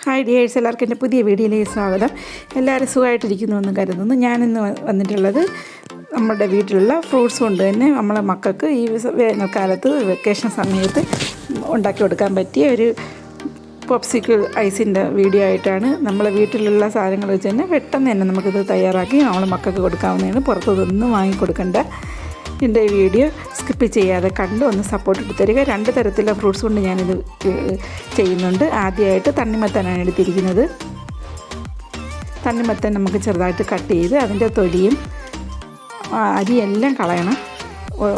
Hi dears, എല്ലാവർക്കും എൻ്റെ പുതിയ വീഡിയോയിലേക്ക് സ്വാഗതം. എല്ലാവരും സുഖമായിട്ടിരിക്കുന്നുവെന്ന് കരുതുന്നു. ഞാനിന്ന് വന്നിട്ടുള്ളത് നമ്മുടെ വീട്ടിലുള്ള ഫ്രൂട്ട്സ് കൊണ്ട് തന്നെ നമ്മളെ മക്കൾക്ക് ഈ വേനൽക്കാലത്ത് വെക്കേഷൻ സമയത്ത് ഉണ്ടാക്കി കൊടുക്കാൻ പറ്റിയ ഒരു പോപ്സിക്കിൾ ഐസിൻ്റെ വീഡിയോ ആയിട്ടാണ്. നമ്മളെ വീട്ടിലുള്ള സാധനങ്ങൾ വെച്ച് തന്നെ പെട്ടെന്ന് തന്നെ നമുക്കിത് തയ്യാറാക്കി നമ്മളെ മക്കൾക്ക് കൊടുക്കാവുന്നതാണ്. പുറത്തുനിന്നും വാങ്ങിക്കൊടുക്കേണ്ട. എൻ്റെ വീഡിയോ സ്കിപ്പ് ചെയ്യാതെ കണ്ട് ഒന്ന് സപ്പോർട്ട് ഇട്ട് തരിക. 2 തരത്തിലുള്ള ഫ്രൂട്ട്സ് കൊണ്ട് ഞാനിത് ചെയ്യുന്നുണ്ട്. ആദ്യമായിട്ട് തണ്ണിമത്തനാണ് എടുത്തിരിക്കുന്നത്. തണ്ണിമത്തൻ നമുക്ക് ചെറുതായിട്ട് കട്ട് ചെയ്ത് അതിൻ്റെ തൊലിയും അരിയെല്ലാം കളയണം.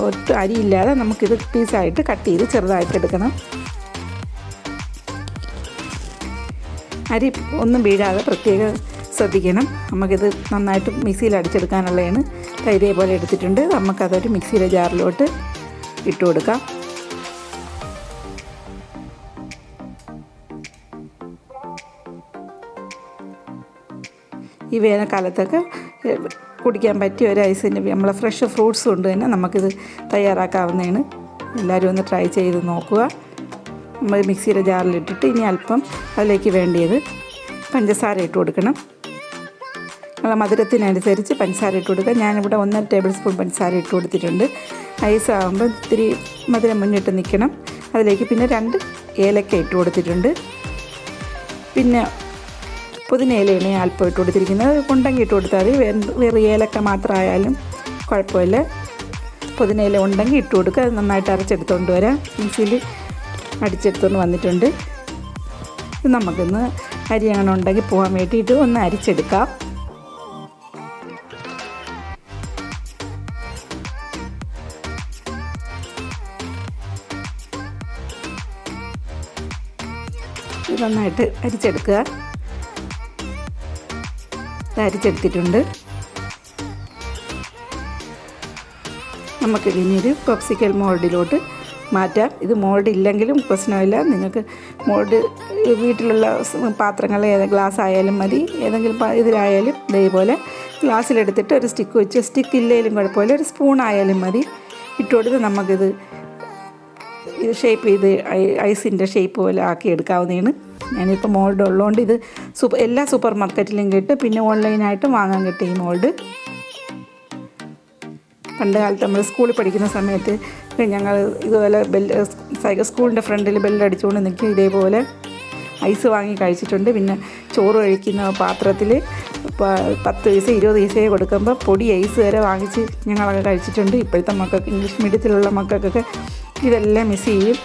ഒട്ടും അരിയില്ലാതെ നമുക്കിത് പീസായിട്ട് കട്ട് ചെയ്ത് ചെറുതായിട്ട് എടുക്കണം. അരി ഒന്നും വീഴാതെ പ്രത്യേകം ശ്രദ്ധിക്കണം. നമുക്കിത് നന്നായിട്ട് മിക്സിയിൽ അടിച്ചെടുക്കാനുള്ളതാണ്. ഇതേപോലെ എടുത്തിട്ടുണ്ട്. നമുക്കതൊരു മിക്സിയിലെ ജാറിലോട്ട് ഇട്ട് കൊടുക്കാം. ഈ വേനൽക്കാലത്തൊക്കെ കുടിക്കാൻ പറ്റിയ ഒരു ഐസിൻ്റെ നമ്മളെ ഫ്രഷ് ഫ്രൂട്ട്സ് കൊണ്ട് തന്നെ നമുക്കിത് തയ്യാറാക്കാവുന്നതാണ്. എല്ലാവരും ഒന്ന് ട്രൈ ചെയ്ത് നോക്കുക. നമ്മൾ മിക്സിയുടെ ജാറിലിട്ടിട്ട് ഇനി അല്പം അതിലേക്ക് വേണ്ടിയത് പഞ്ചസാര ഇട്ട് കൊടുക്കണം. നമ്മളെ മധുരത്തിനനുസരിച്ച് പഞ്ചസാര ഇട്ട് കൊടുക്കുക. ഞാനിവിടെ 1 ടേബിൾ സ്പൂൺ പഞ്ചസാര ഇട്ട് കൊടുത്തിട്ടുണ്ട്. ഐസ് ആകുമ്പോൾ ഇത്തിരി മധുരം മുന്നിട്ട് നിൽക്കണം. അതിലേക്ക് പിന്നെ 2 ഏലക്ക ഇട്ട് കൊടുത്തിട്ടുണ്ട്. പിന്നെ പുതിന ഇലയാണ് അല്പം ഇട്ട് കൊടുത്തിരിക്കുന്നത്. ഉണ്ടെങ്കിൽ ഇട്ട് കൊടുത്താൽ മതി. വേറെ ഏലക്ക മാത്രമായാലും കുഴപ്പമില്ല. പുതിന ഇല ഉണ്ടെങ്കിൽ ഇട്ട് കൊടുക്കുക. അത് നന്നായിട്ട് അരച്ചെടുത്തുകൊണ്ട് വരാം. മിക്സിയിൽ അടിച്ചെടുത്തുകൊണ്ട് വന്നിട്ടുണ്ട്. ഇത് നമുക്കിന്ന് അരി അങ്ങനെ ഉണ്ടെങ്കിൽ പോകാൻ വേണ്ടിയിട്ട് ഒന്ന് അരിച്ചെടുക്കാം. ഇത് നന്നായിട്ട് അരിച്ചെടുക്കുക. ഇത് അരിച്ചെടുത്തിട്ടുണ്ട്. നമുക്ക് ഇനിയൊരു പോപ്സിക്കൽ മോൾഡിലോട്ട് മാറ്റാം. ഇത് മോൾഡ് ഇല്ലെങ്കിലും പ്രശ്നമില്ല. നിങ്ങൾക്ക് മോൾഡ് വീട്ടിലുള്ള പാത്രങ്ങൾ ഗ്ലാസ് ആയാലും മതി. ഏതെങ്കിലും ഇതിലായാലും ഇതേപോലെ ഗ്ലാസ്സിലെടുത്തിട്ട് ഒരു സ്റ്റിക്ക് വെച്ച്, സ്റ്റിക്ക് ഇല്ലെങ്കിലും കുഴപ്പമില്ല, ഒരു സ്പൂൺ ആയാലും മതി. ഇട്ടുകൊടുത്ത് നമുക്കിത് ഷേപ്പ് ചെയ്ത് ഐസിൻ്റെ ഷേപ്പ് പോലെ ആക്കി എടുക്കാവുന്നതാണ്. ഞാനിപ്പോൾ മോൾഡ് ഉള്ളതുകൊണ്ട് ഇത് എല്ലാ സൂപ്പർ മാർക്കറ്റിലും കിട്ടും. പിന്നെ ഓൺലൈനായിട്ടും വാങ്ങാൻ കിട്ടും ഈ മോൾഡ്. പണ്ട് കാലത്ത് നമ്മൾ സ്കൂളിൽ പഠിക്കുന്ന സമയത്ത് ഞങ്ങൾ ഇതുപോലെ സ്കൂളിൻ്റെ ഫ്രണ്ടിൽ ബെല്ലടിച്ചുകൊണ്ട് നിൽക്കും. ഇതേപോലെ ഐസ് വാങ്ങി കഴിച്ചിട്ടുണ്ട്. പിന്നെ ചോറ് കഴിക്കുന്ന പാത്രത്തിൽ 10 പൈസ 20 പൈസയെ കൊടുക്കുമ്പോൾ പൊടി ഐസ് വരെ വാങ്ങിച്ച് ഞങ്ങളൊക്കെ കഴിച്ചിട്ടുണ്ട്. ഇപ്പോഴത്തെ മക്കൾക്ക്, ഇംഗ്ലീഷ് മീഡിയത്തിലുള്ള മക്കൾക്കൊക്കെ ഇതെല്ലാം മിസ് ചെയ്യും.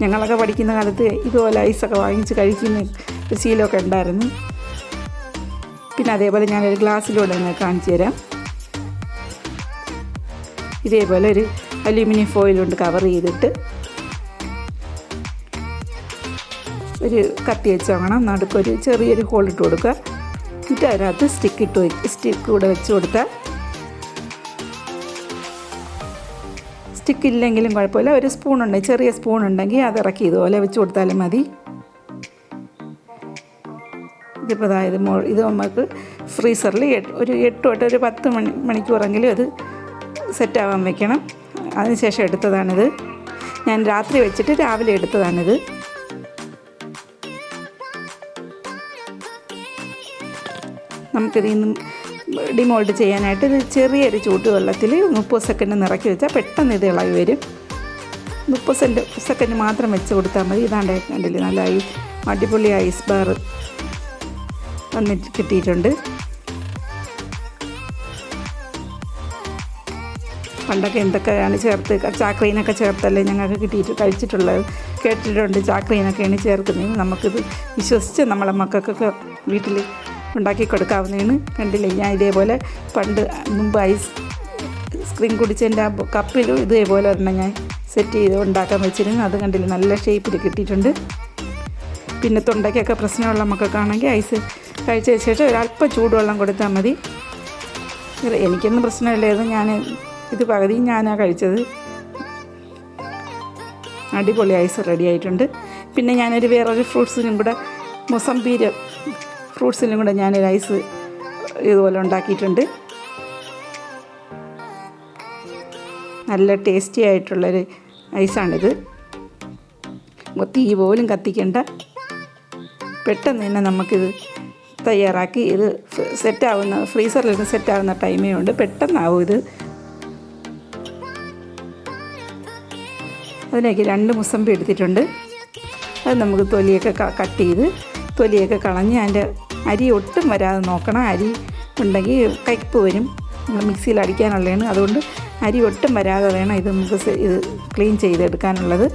ഞങ്ങളൊക്കെ പഠിക്കുന്ന കാലത്ത് ഇതുപോലെ ഐസൊക്കെ വാങ്ങിച്ച് കഴിക്കുന്ന ഒരു ശീലമൊക്കെ ഉണ്ടായിരുന്നു. പിന്നെ അതേപോലെ ഞാനൊരു ഗ്ലാസ്സിലൂടെ നിങ്ങൾക്ക് കാണിച്ചു തരാം. ഇതേപോലെ ഒരു അലൂമിനിയം ഫോയിൽ കൊണ്ട് കവർ ചെയ്തിട്ട് ഒരു കത്തി വെച്ച് വേണം നടുക്കൊരു ചെറിയൊരു ഹോൾ ഇട്ട് കൊടുക്കുക. എന്നിട്ട് അതിനകത്ത് സ്റ്റിക്ക് കൂടെ വെച്ച് കൊടുത്താൽ, സ്റ്റിക്ക് ഇല്ലെങ്കിലും കുഴപ്പമില്ല, ഒരു സ്പൂൺ ഉണ്ടെങ്കിൽ, ചെറിയ സ്പൂൺ ഉണ്ടെങ്കിൽ അത് ഇറക്കി ഇതുപോലെ വെച്ച് കൊടുത്താലും മതി. ഇതിപ്പോൾ അതായത് ഇത് നമുക്ക് ഫ്രീസറിൽ ഒരു 8 തൊട്ട് ഒരു 10 മണിക്കൂറെങ്കിലും അത് സെറ്റാവാൻ വെക്കണം. അതിനുശേഷം എടുത്തതാണിത്. ഞാൻ രാത്രി വെച്ചിട്ട് രാവിലെ എടുത്തതാണിത്. നമുക്കിത് ഇന്നും ഡിമോൾഡ് ചെയ്യാനായിട്ട് ഇത് ചെറിയൊരു ചൂടുവെള്ളത്തിൽ 30 സെക്കൻഡ് നിറക്കി വെച്ചാൽ പെട്ടെന്ന് ഇത് ഇളകി വരും. 30 സെക്കൻഡ് മാത്രം വെച്ച് കൊടുത്താൽ മതി. ഇതാണ്ട് കണ്ടില്ലേ, നല്ല അടിപൊളി ഐസ് ബാർ വന്നിട്ട് കിട്ടിയിട്ടുണ്ട്. പണ്ടൊക്കെ എന്തൊക്കെയാണ് ചേർത്ത്, ചാക്രീനൊക്കെ ചേർത്തല്ലേ ഞങ്ങൾക്ക് കഴിച്ചിട്ടുള്ളത്, കേട്ടിട്ടുണ്ട്. ചാക്രീനൊക്കെയാണ് ചേർക്കുന്നത്. നമുക്കിത് വിശ്വസിച്ച് നമ്മളെ മക്കൾക്കൊക്കെ വീട്ടിൽ ഉണ്ടാക്കി കൊടുക്കാവുന്നതാണ്. കണ്ടില്ലേ, ഞാൻ ഇതേപോലെ മുമ്പ് ഐസ് ക്രീം കുടിച്ചതിൻ്റെ ആ കപ്പിലും ഇതേപോലെ ഒരെണ്ണം ഞാൻ സെറ്റ് ചെയ്ത് ഉണ്ടാക്കാൻ വെച്ചിരുന്നു. അത് കണ്ടില്ലേ, നല്ല ഷേപ്പിൽ കിട്ടിയിട്ടുണ്ട്. പിന്നെ തൊണ്ടയ്ക്കൊക്കെ പ്രശ്നമുള്ള മക്കൾക്കാണെങ്കിൽ ഐസ് കഴിച്ച ശേഷം ഒരല്പം ചൂടുവെള്ളം കൊടുത്താൽ മതി. എനിക്കൊന്നും പ്രശ്നമില്ലായിരുന്നു. ഇത് പകുതി ഞാനാണ് കഴിച്ചത്. അടിപൊളി ഐസ് റെഡി ആയിട്ടുണ്ട്. പിന്നെ ഞാനൊരു വേറൊരു ഫ്രൂട്ട്സിനും കൂടെ, മൊസംബീര ഫ്രൂട്ട്സിലും കൂടെ ഞാനൊരു ഐസ് ഇതുപോലെ ഉണ്ടാക്കിയിട്ടുണ്ട്. നല്ല ടേസ്റ്റി ആയിട്ടുള്ളൊരു ഐസാണിത്. തീ പോലും കത്തിക്കേണ്ട. പെട്ടെന്ന് തന്നെ നമുക്കിത് തയ്യാറാക്കി ഇത് സെറ്റാവുന്ന ഫ്രീസറിൽ സെറ്റാവുന്ന ടൈമേ ഉണ്ട്. പെട്ടെന്നാവും ഇത്. അതിലേക്ക് 2 മുസമ്പി എടുത്തിട്ടുണ്ട്. അത് നമുക്ക് തൊലിയൊക്കെ കട്ട് ചെയ്ത് തൊലിയൊക്കെ കളഞ്ഞ് അതിൻ്റെ അരി ഒട്ടും വരാതെ നോക്കണം. അരി ഉണ്ടെങ്കിൽ കയ്പ്പ് വരും. നമ്മൾ മിക്സിയിൽ അടിക്കാനുള്ളതാണ്. അതുകൊണ്ട് അരി ഒട്ടും വരാതെ വേണം ഇത് നമുക്ക് ഇത് ക്ലീൻ ചെയ്തെടുക്കാനുള്ളത്.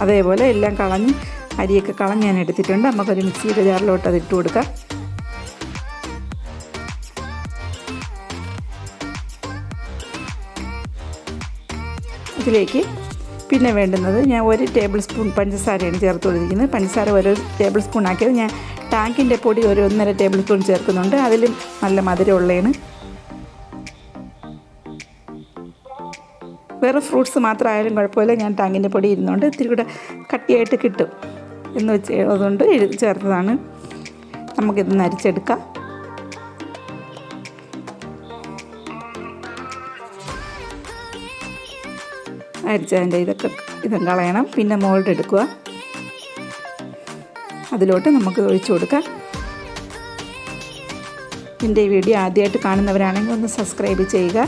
അതേപോലെ എല്ലാം കളഞ്ഞ് അരിയൊക്കെ കളഞ്ഞ് ഞാൻ എടുത്തിട്ടുണ്ട്. നമുക്കൊരു മിക്സിയുടെ ജാറിലോട്ട് അത് ഇട്ട് കൊടുക്കാം. ഇതിലേക്ക് പിന്നെ വേണ്ടുന്നത് ഞാൻ 1 ടേബിൾ സ്പൂൺ പഞ്ചസാരയാണ് ചേർത്ത് കൊടുത്തിരിക്കുന്നത്. പഞ്ചസാര 1 ടേബിൾ സ്പൂൺ ആക്കിയത് ഞാൻ ടാങ്കിൻ്റെ പൊടി 1.5 ടേബിൾ സ്പൂൺ ചേർക്കുന്നുണ്ട്. അതിലും നല്ല മധുരമുള്ളതാണ്. വേറെ ഫ്രൂട്ട്സ് മാത്രമായാലും കുഴപ്പമില്ല. ഞാൻ ടാങ്കിൻ്റെ പൊടി ഇരുന്നുകൊണ്ട് ഇത്തിരി കൂടെ കട്ടിയായിട്ട് കിട്ടും എന്ന് വെച്ച് അതുകൊണ്ട് ചേർത്തതാണ്. നമുക്കിത് അരിച്ചെടുക്കാം. അരിച്ചതിൻ്റെ ഇതും കളയണം. പിന്നെ മോൾഡ് എടുക്കുക. അതിലോട്ട് നമുക്ക് ഒഴിച്ചു കൊടുക്കാം. എൻ്റെ ഈ വീഡിയോ ആദ്യമായിട്ട് കാണുന്നവരാണെങ്കിൽ ഒന്ന് സബ്സ്ക്രൈബ് ചെയ്യുക.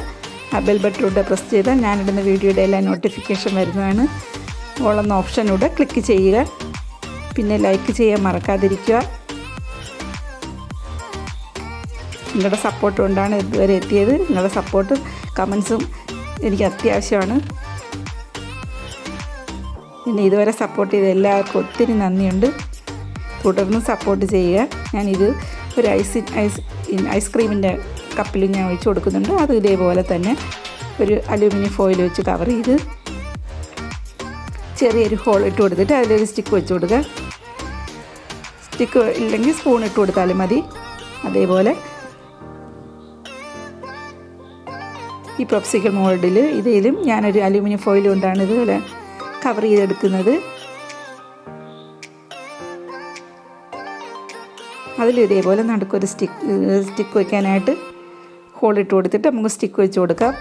ആ ബെൽ ബട്ടണിലൂടെ പ്രസ് ചെയ്താൽ ഞാനിടുന്ന വീഡിയോയുടെ എല്ലാ നോട്ടിഫിക്കേഷൻ വരുന്നതാണ്. ഓളെന്ന ഓപ്ഷനിലൂടെ ക്ലിക്ക് ചെയ്യുക. പിന്നെ ലൈക്ക് ചെയ്യാൻ മറക്കാതിരിക്കുക. നിങ്ങളുടെ സപ്പോർട്ട് കൊണ്ടാണ് ഇതുവരെ എത്തിയത്. നിങ്ങളുടെ സപ്പോർട്ടും കമൻസും എനിക്ക് അത്യാവശ്യമാണ്. പിന്നെ ഇതുവരെ സപ്പോർട്ട് ചെയ്ത എല്ലാവർക്കും ഒത്തിരി നന്ദിയുണ്ട്. തുടർന്ന് സപ്പോർട്ട് ചെയ്യുക. ഞാനിത് ഒരു ഐസ്ക്രീമിൻ്റെ കപ്പിൽ ഞാൻ ഒഴിച്ച് കൊടുക്കുന്നുണ്ട്. അത് ഇതേപോലെ തന്നെ ഒരു അലൂമിനിയം ഫോയിൽ വെച്ച് കവർ ചെയ്ത് ചെറിയൊരു ഹോൾ ഇട്ട് കൊടുത്തിട്ട് അതിലൊരു സ്റ്റിക്ക് വെച്ച് കൊടുക്കുക. സ്റ്റിക്ക് ഇല്ലെങ്കിൽ സ്പൂൺ ഇട്ട് കൊടുത്താലും മതി. അതേപോലെ ഈ പോപ്സിക്കൽ മോൾഡിൽ ഇതിലും ഞാനൊരു അലൂമിനിയം ഫോയിൽ കൊണ്ടാണ് ഇത് കവർ ചെയ്തെടുക്കുന്നത്. അതിൽ ഇതേപോലെ നടുക്കൊരു സ്റ്റിക്ക് വയ്ക്കാനായിട്ട് ഹോളിട്ട് കൊടുത്തിട്ട് നമുക്ക് സ്റ്റിക്ക് വെച്ച് കൊടുക്കാം.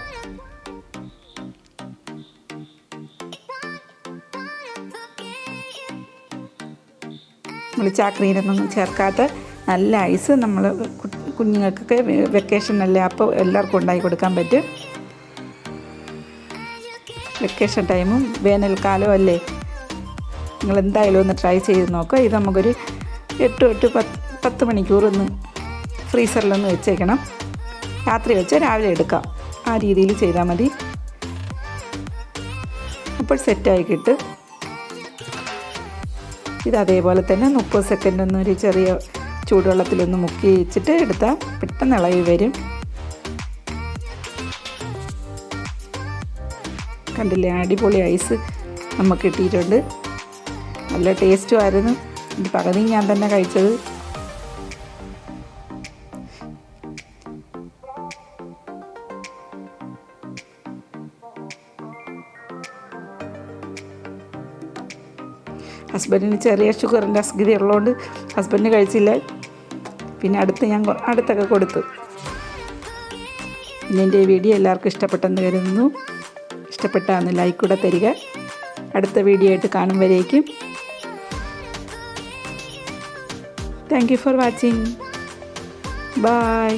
നമ്മൾ ചാക്രീനൊന്നും ചേർക്കാത്ത നല്ല ഐസ് നമ്മൾ കുഞ്ഞുങ്ങൾക്കൊക്കെ വെക്കേഷനല്ലേ, അപ്പോൾ എല്ലാവർക്കും ഉണ്ടാക്കി കൊടുക്കാൻ പറ്റും. വെക്കേഷൻ ടൈമും വേനൽക്കാലവും അല്ലേ. നിങ്ങൾ എന്തായാലും ഒന്ന് ട്രൈ ചെയ്ത് നോക്കുക. ഇത് നമുക്കൊരു 8-10 മണിക്കൂറൊന്ന് ഫ്രീസറിലൊന്ന് വെച്ചേക്കണം. രാത്രി വെച്ചാൽ രാവിലെ എടുക്കാം. ആ രീതിയിൽ ചെയ്താൽ മതി. അപ്പോൾ സെറ്റായി കിട്ടും. ഇത് അതേപോലെ തന്നെ 30 സെക്കൻഡ് ഒന്നൊരു ചെറിയ ചൂടുവെള്ളത്തിലൊന്ന് മുക്കി വെച്ചിട്ട് എടുത്താൽ പെട്ടെന്ന് ഇളകി വരും. കണ്ടില്ലേ, അടിപൊളി ഐസ് നമുക്ക് കിട്ടിയിട്ടുണ്ട്. നല്ല ടേസ്റ്റും ആയിരുന്നു. ഇത് പകുതി ഞാൻ തന്നെ കഴിച്ചത്. ഹസ്ബൻഡിന് ചെറിയ ഷുഗറിൻ്റെ അസുഖത ഉള്ളതുകൊണ്ട് ഹസ്ബൻഡ് കഴിച്ചില്ല. പിന്നെ അടുത്തൊക്കെ കൊടുത്തു. പിന്നെ എൻ്റെ വീഡിയോ എല്ലാവർക്കും ഇഷ്ടപ്പെട്ടെന്ന് കരുതുന്നു. ഇഷ്ടപ്പെട്ടാന്ന് ലൈക്ക് കൂടെ തരിക. അടുത്ത വീഡിയോ ആയിട്ട് കാണും വരേക്കും thank you for watching. By.